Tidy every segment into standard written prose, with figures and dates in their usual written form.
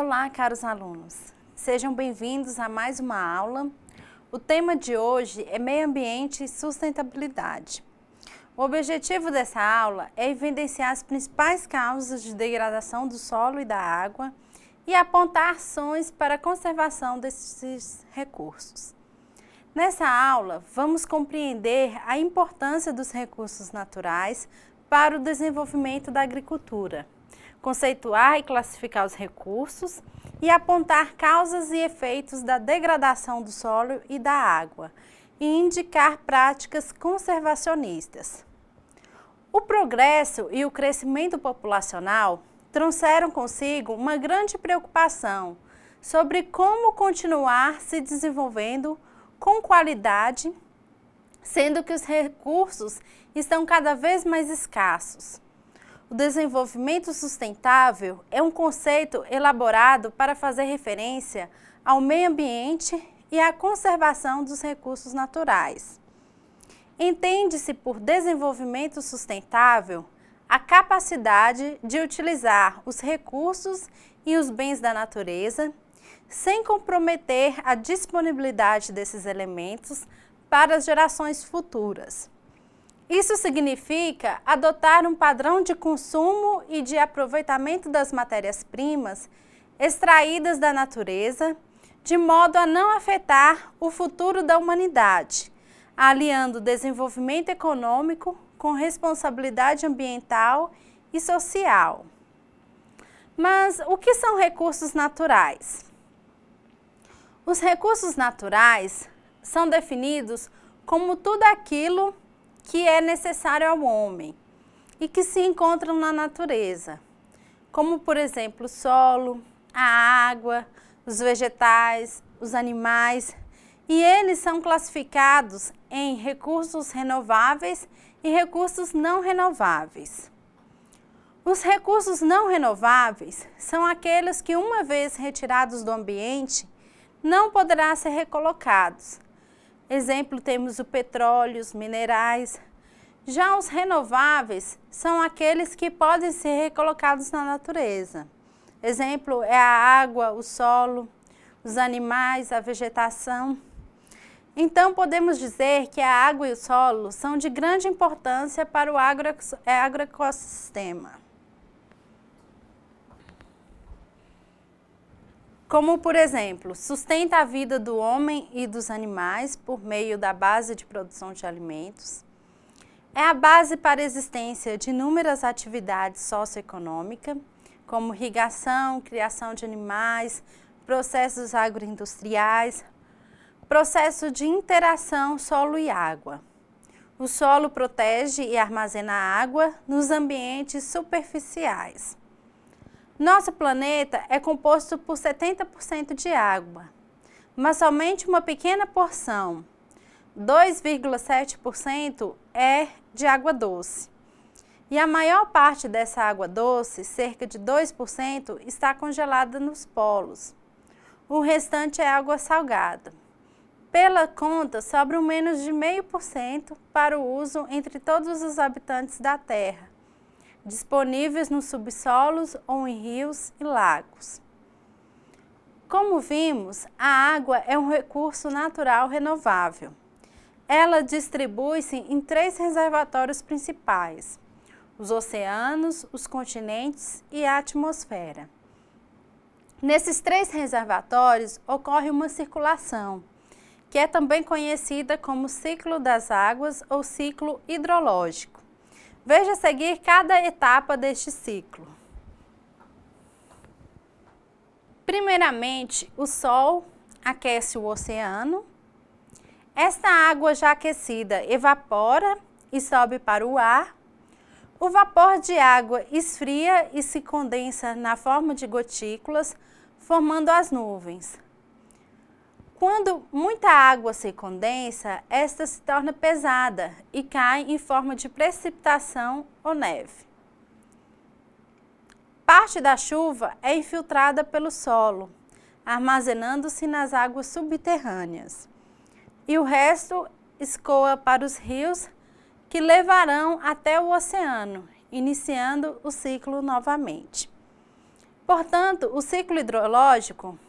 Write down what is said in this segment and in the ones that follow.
Olá, caros alunos. Sejam bem-vindos a mais uma aula. O tema de hoje é Meio Ambiente e Sustentabilidade. O objetivo dessa aula é evidenciar as principais causas de degradação do solo e da água e apontar ações para a conservação desses recursos. Nessa aula, vamos compreender a importância dos recursos naturais para o desenvolvimento da agricultura, conceituar e classificar os recursos e apontar causas e efeitos da degradação do solo e da água e indicar práticas conservacionistas. O progresso e o crescimento populacional trouxeram consigo uma grande preocupação sobre como continuar se desenvolvendo com qualidade, sendo que os recursos estão cada vez mais escassos. O desenvolvimento sustentável é um conceito elaborado para fazer referência ao meio ambiente e à conservação dos recursos naturais. Entende-se por desenvolvimento sustentável a capacidade de utilizar os recursos e os bens da natureza sem comprometer a disponibilidade desses elementos para as gerações futuras. Isso significa adotar um padrão de consumo e de aproveitamento das matérias-primas extraídas da natureza, de modo a não afetar o futuro da humanidade, aliando desenvolvimento econômico com responsabilidade ambiental e social. Mas o que são recursos naturais? Os recursos naturais são definidos como tudo aquilo que é necessário ao homem e que se encontram na natureza, como, por exemplo, o solo, a água, os vegetais, os animais, e eles são classificados em recursos renováveis e recursos não renováveis. Os recursos não renováveis são aqueles que, uma vez retirados do ambiente, não poderão ser recolocados. Exemplo, temos o petróleo, os minerais. Já os renováveis são aqueles que podem ser recolocados na natureza. Exemplo é a água, o solo, os animais, a vegetação. Então, podemos dizer que a água e o solo são de grande importância para o agroecossistema. Como, por exemplo, sustenta a vida do homem e dos animais por meio da base de produção de alimentos. É a base para a existência de inúmeras atividades socioeconômicas, como irrigação, criação de animais, processos agroindustriais, processo de interação solo e água. O solo protege e armazena água nos ambientes superficiais. Nosso planeta é composto por 70% de água, mas somente uma pequena porção, 2,7%, é de água doce. E a maior parte dessa água doce, cerca de 2%, está congelada nos polos. O restante é água salgada. Pela conta, sobram menos de 0,5% para o uso entre todos os habitantes da Terra, disponíveis nos subsolos ou em rios e lagos. Como vimos, a água é um recurso natural renovável. Ela distribui-se em 3 reservatórios principais: os oceanos, os continentes e a atmosfera. Nesses 3 reservatórios ocorre uma circulação, que é também conhecida como ciclo das águas ou ciclo hidrológico. Veja a seguir cada etapa deste ciclo. Primeiramente, o Sol aquece o oceano. Esta água já aquecida evapora e sobe para o ar. O vapor de água esfria e se condensa na forma de gotículas, formando as nuvens. Quando muita água se condensa, esta se torna pesada e cai em forma de precipitação ou neve. Parte da chuva é infiltrada pelo solo, armazenando-se nas águas subterrâneas. E o resto escoa para os rios, que levarão até o oceano, iniciando o ciclo novamente. Portanto, o ciclo hidrológico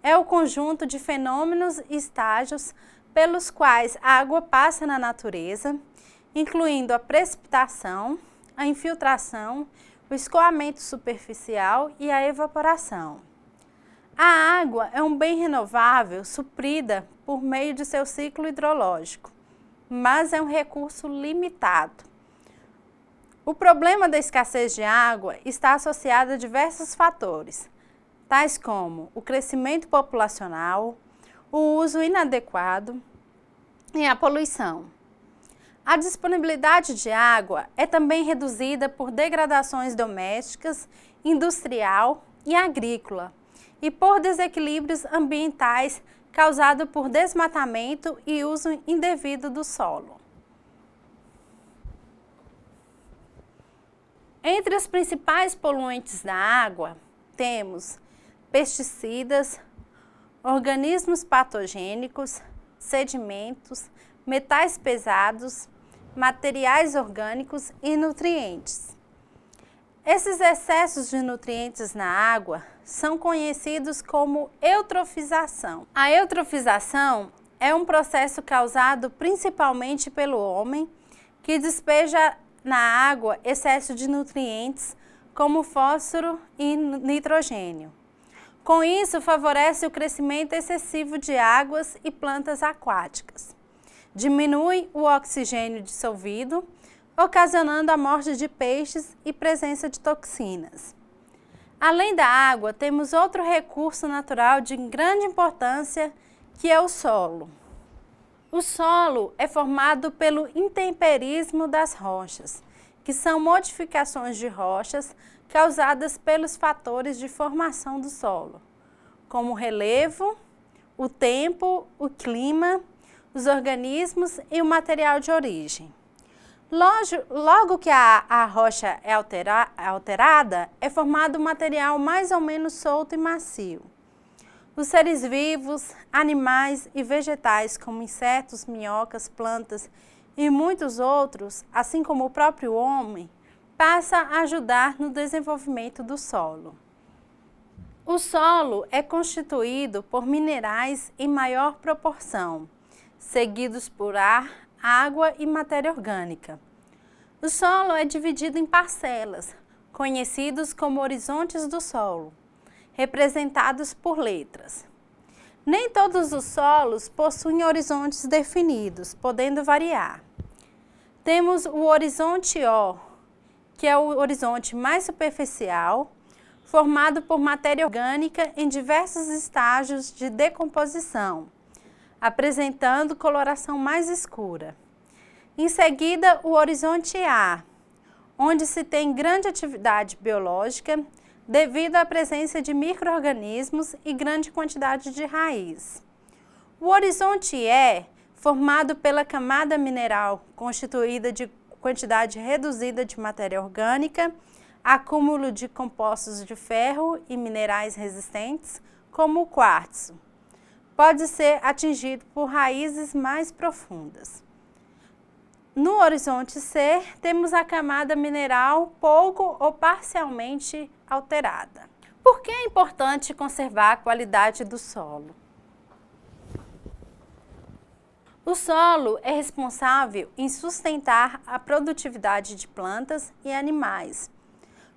é o conjunto de fenômenos e estágios pelos quais a água passa na natureza, incluindo a precipitação, a infiltração, o escoamento superficial e a evaporação. A água é um bem renovável suprida por meio de seu ciclo hidrológico, mas é um recurso limitado. O problema da escassez de água está associado a diversos fatores, tais como o crescimento populacional, o uso inadequado e a poluição. A disponibilidade de água é também reduzida por degradações domésticas, industrial e agrícola, e por desequilíbrios ambientais causados por desmatamento e uso indevido do solo. Entre os principais poluentes da água, temos pesticidas, organismos patogênicos, sedimentos, metais pesados, materiais orgânicos e nutrientes. Esses excessos de nutrientes na água são conhecidos como eutrofização. A eutrofização é um processo causado principalmente pelo homem que despeja na água excesso de nutrientes como fósforo e nitrogênio. Com isso, favorece o crescimento excessivo de águas e plantas aquáticas. Diminui o oxigênio dissolvido, ocasionando a morte de peixes e presença de toxinas. Além da água, temos outro recurso natural de grande importância, que é o solo. O solo é formado pelo intemperismo das rochas, que são modificações de rochas causadas pelos fatores de formação do solo, como o relevo, o tempo, o clima, os organismos e o material de origem. Logo que a rocha é alterada, é formado um material mais ou menos solto e macio. Os seres vivos, animais e vegetais, como insetos, minhocas, plantas e muitos outros, assim como o próprio homem, passa a ajudar no desenvolvimento do solo. O solo é constituído por minerais em maior proporção, seguidos por ar, água e matéria orgânica. O solo é dividido em parcelas, conhecidos como horizontes do solo, representados por letras. Nem todos os solos possuem horizontes definidos, podendo variar. Temos o horizonte O, que é o horizonte mais superficial, formado por matéria orgânica em diversos estágios de decomposição, apresentando coloração mais escura. Em seguida, o horizonte A, onde se tem grande atividade biológica devido à presença de micro-organismos e grande quantidade de raiz. O horizonte E, formado pela camada mineral constituída de quantidade reduzida de matéria orgânica, acúmulo de compostos de ferro e minerais resistentes, como o quartzo. Pode ser atingido por raízes mais profundas. No horizonte C, temos a camada mineral pouco ou parcialmente alterada. Por que é importante conservar a qualidade do solo? O solo é responsável em sustentar a produtividade de plantas e animais,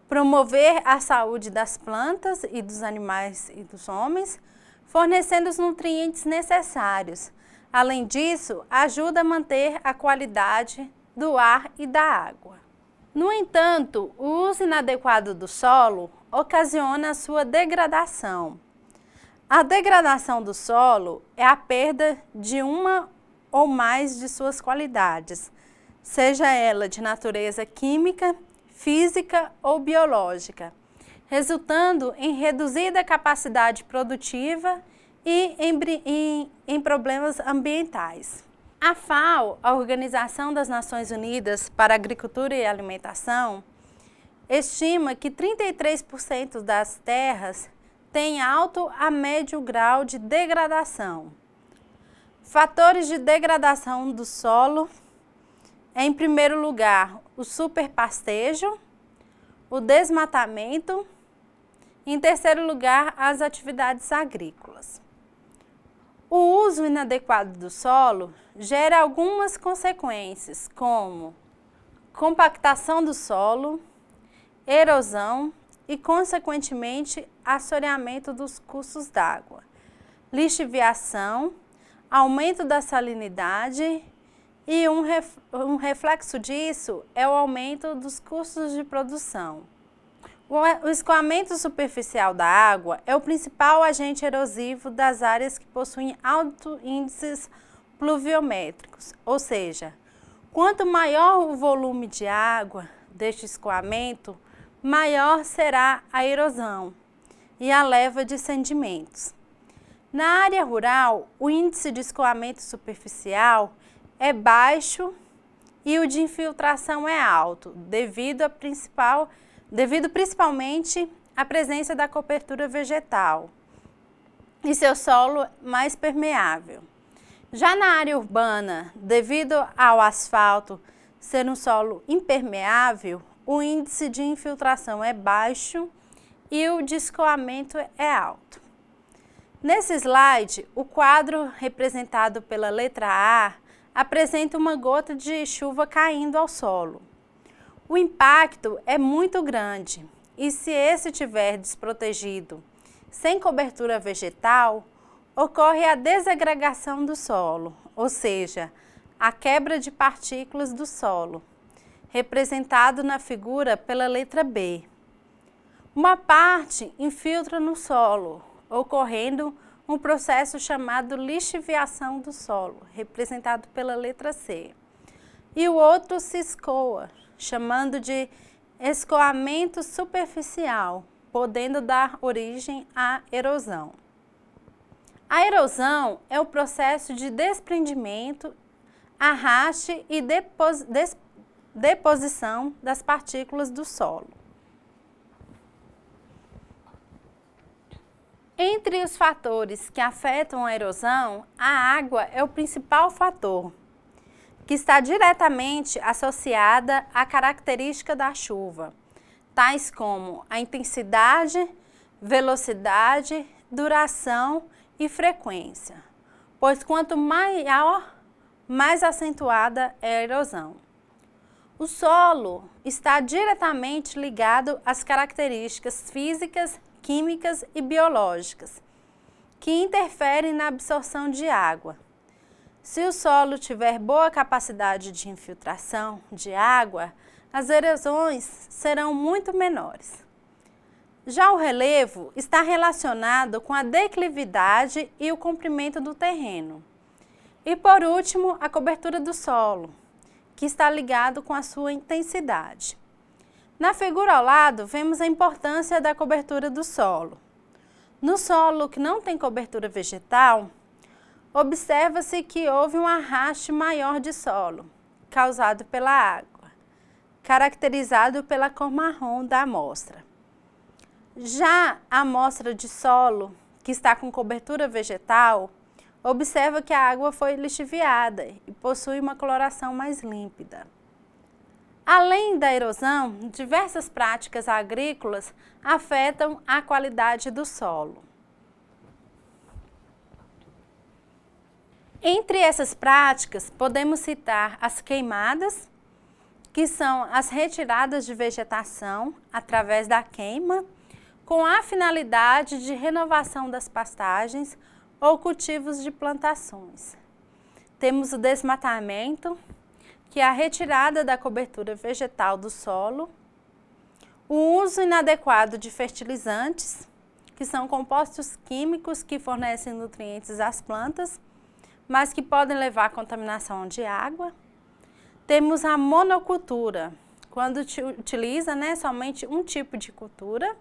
promover a saúde das plantas e dos animais e dos homens, fornecendo os nutrientes necessários. Além disso, ajuda a manter a qualidade do ar e da água. No entanto, o uso inadequado do solo ocasiona a sua degradação. A degradação do solo é a perda de uma ou mais de suas qualidades, seja ela de natureza química, física ou biológica, resultando em reduzida capacidade produtiva e em problemas ambientais. A FAO, a Organização das Nações Unidas para a Agricultura e Alimentação, estima que 33% das terras têm alto a médio grau de degradação. Fatores de degradação do solo é, em primeiro lugar, o superpastejo, o desmatamento Em terceiro lugar, as atividades agrícolas. O uso inadequado do solo gera algumas consequências, como compactação do solo, erosão e, consequentemente, assoreamento dos cursos d'água, lixiviação, aumento da salinidade e um reflexo disso é o aumento dos custos de produção. O escoamento superficial da água é o principal agente erosivo das áreas que possuem altos índices pluviométricos, ou seja, quanto maior o volume de água deste escoamento, maior será a erosão e a leva de sedimentos. Na área rural, o índice de escoamento superficial é baixo e o de infiltração é alto, devido principalmente à presença da cobertura vegetal e seu solo mais permeável. Já na área urbana, devido ao asfalto ser um solo impermeável, o índice de infiltração é baixo e o de escoamento é alto. Nesse slide, o quadro representado pela letra A apresenta uma gota de chuva caindo ao solo. O impacto é muito grande e, se esse estiver desprotegido, sem cobertura vegetal, ocorre a desagregação do solo, ou seja, a quebra de partículas do solo, representado na figura pela letra B. Uma parte infiltra no solo, ocorrendo um processo chamado lixiviação do solo, representado pela letra C. E o outro se escoa, chamando de escoamento superficial, podendo dar origem à erosão. A erosão é o processo de desprendimento, arraste e deposição das partículas do solo. Entre os fatores que afetam a erosão, a água é o principal fator, que está diretamente associada à característica da chuva, tais como a intensidade, velocidade, duração e frequência, pois quanto maior, mais acentuada é a erosão. O solo está diretamente ligado às características físicas, químicas e biológicas, que interferem na absorção de água. Se o solo tiver boa capacidade de infiltração de água, as erosões serão muito menores. Já o relevo está relacionado com a declividade e o comprimento do terreno. E, por último, a cobertura do solo, que está ligado com a sua intensidade. Na figura ao lado, vemos a importância da cobertura do solo. No solo que não tem cobertura vegetal, observa-se que houve um arraste maior de solo, causado pela água, caracterizado pela cor marrom da amostra. Já a amostra de solo, que está com cobertura vegetal, observa que a água foi lixiviada e possui uma coloração mais límpida. Além da erosão, diversas práticas agrícolas afetam a qualidade do solo. Entre essas práticas, podemos citar as queimadas, que são as retiradas de vegetação através da queima, com a finalidade de renovação das pastagens ou cultivos de plantações. Temos o desmatamento, que é a retirada da cobertura vegetal do solo, o uso inadequado de fertilizantes, que são compostos químicos que fornecem nutrientes às plantas, mas que podem levar à contaminação de água. Temos a monocultura, quando utiliza somente um tipo de cultura.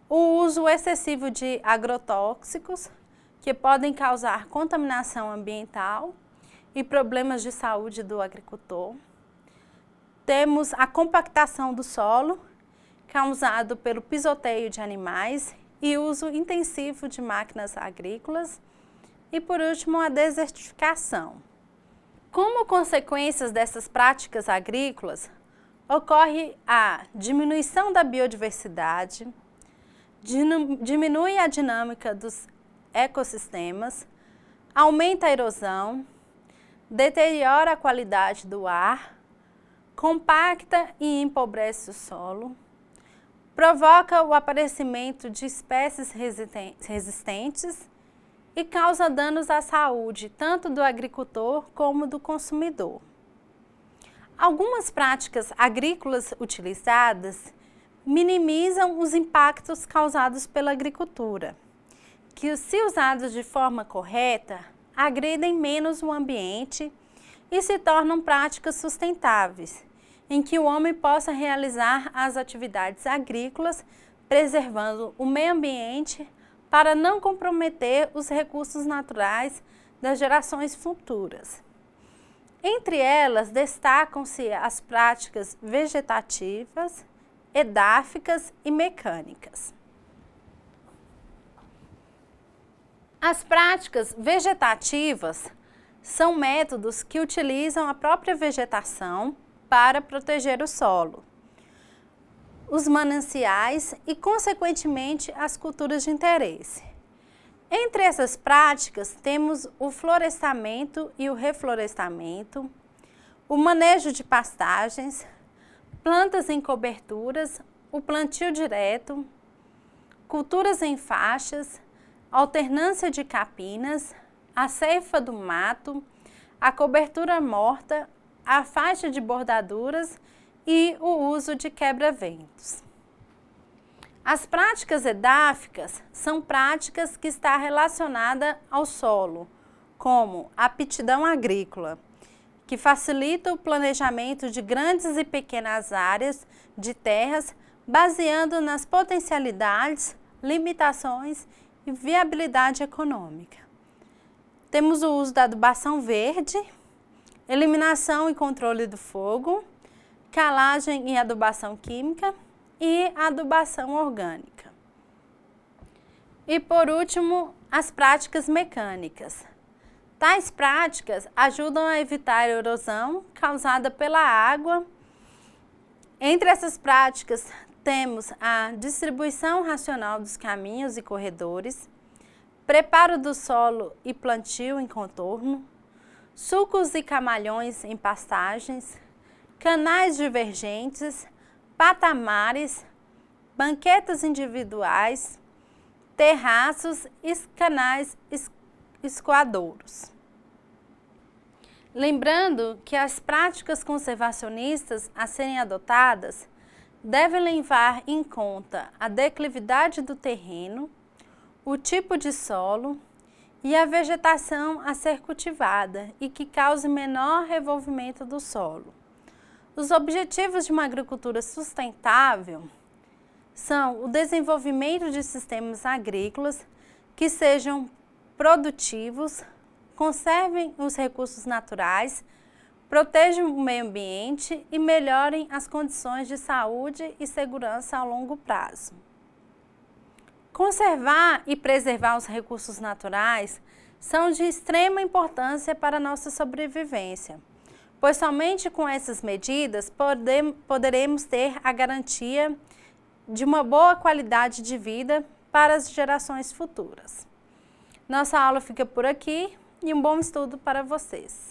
O uso excessivo de agrotóxicos, que podem causar contaminação ambiental e problemas de saúde do agricultor. Temos a compactação do solo, causado pelo pisoteio de animais e uso intensivo de máquinas agrícolas. E, por último, a desertificação. Como consequências dessas práticas agrícolas, ocorre a diminuição da biodiversidade, diminui a dinâmica dos ecossistemas, aumenta a erosão, deteriora a qualidade do ar, compacta e empobrece o solo, provoca o aparecimento de espécies resistentes e causa danos à saúde, tanto do agricultor como do consumidor. Algumas práticas agrícolas utilizadas minimizam os impactos causados pela agricultura, que, se usados de forma correta, agridem menos o ambiente e se tornam práticas sustentáveis, em que o homem possa realizar as atividades agrícolas, preservando o meio ambiente para não comprometer os recursos naturais das gerações futuras. Entre elas, destacam-se as práticas vegetativas, edáficas e mecânicas. As práticas vegetativas são métodos que utilizam a própria vegetação para proteger o solo, os mananciais e, consequentemente, as culturas de interesse. Entre essas práticas, temos o florestamento e o reflorestamento, o manejo de pastagens, plantas em coberturas, o plantio direto, culturas em faixas, alternância de capinas, a ceifa do mato, a cobertura morta, a faixa de bordaduras e o uso de quebra-ventos. As práticas edáficas são práticas que estão relacionadas ao solo, como a aptidão agrícola, que facilita o planejamento de grandes e pequenas áreas de terras, baseando nas potencialidades, limitações e viabilidade econômica. Temos o uso da adubação verde, eliminação e controle do fogo, calagem e adubação química e adubação orgânica. E por último, as práticas mecânicas. Tais práticas ajudam a evitar a erosão causada pela água. Entre essas práticas, temos a distribuição racional dos caminhos e corredores, preparo do solo e plantio em contorno, sulcos e camalhões em pastagens, canais divergentes, patamares, banquetas individuais, terraços e canais escoadouros. Lembrando que as práticas conservacionistas a serem adotadas devem levar em conta a declividade do terreno, o tipo de solo e a vegetação a ser cultivada e que cause menor revolvimento do solo. Os objetivos de uma agricultura sustentável são o desenvolvimento de sistemas agrícolas que sejam produtivos, conservem os recursos naturais, protejam o meio ambiente e melhorem as condições de saúde e segurança a longo prazo. Conservar e preservar os recursos naturais são de extrema importância para a nossa sobrevivência, pois somente com essas medidas poderemos ter a garantia de uma boa qualidade de vida para as gerações futuras. Nossa aula fica por aqui e um bom estudo para vocês.